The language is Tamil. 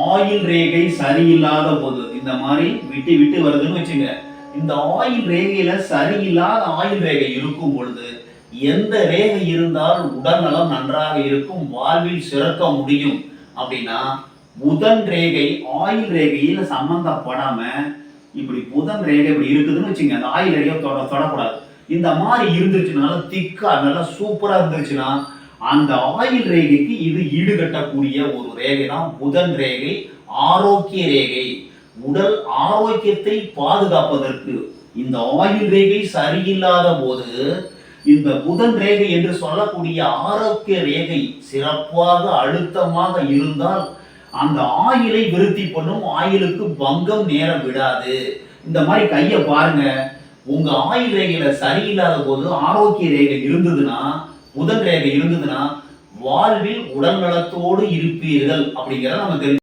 ஆயில் ரேகை சரியில்லாத போது இந்த மாதிரி விட்டு விட்டு வருதுன்னு வச்சுங்க. இந்த ஆயில் ரேகையில சரியில்லாத ஆயில் ரேகை இருக்கும் பொழுது எந்த ரேகை இருந்தால் உடல்நலம் நன்றாக இருக்கும், வாழ்வில் சிறக்க முடியும் அப்படின்னா புதன் ரேகை ஆயில் ரேகையில சம்பந்தப்படாம இப்படி புதன் ரேகை இப்படி இருக்குதுன்னு வச்சுங்க. அந்த ஆயில் ரேகையை தொடக்கூடாது. இந்த மாதிரி இருந்துச்சுன்னா திக்கா நல்லா சூப்பரா இருந்துச்சுன்னா அந்த ஆயில் ரேகைக்கு இது ஈடுகட்டக்கூடிய ஒரு ரேகை தான் புதன் ரேகை, ஆரோக்கிய ரேகை. உடல் ஆரோக்கியத்தை பாதுகாப்பதற்கு இந்த ஆயில் ரேகை சரியில்லாத போது இந்த புதன் ரேகை என்று சொல்லக்கூடிய ஆரோக்கிய ரேகை சிறப்பாக அழுத்தமாக இருந்தால் அந்த ஆயிலை விருத்தி பண்ணும், ஆயிலுக்கு பங்கம் நேர விடாது. இந்த மாதிரி கையை பாருங்க. உங்க ஆயில் ரேகையில சரியில்லாத போது ஆரோக்கிய ரேகை இருந்ததுன்னா, புதன் ரேகை இருந்ததுன்னா வாழ்வில் உடல் நலத்தோடு இருப்பீர்கள் அப்படிங்கிறத நம்ம தெரிஞ்சு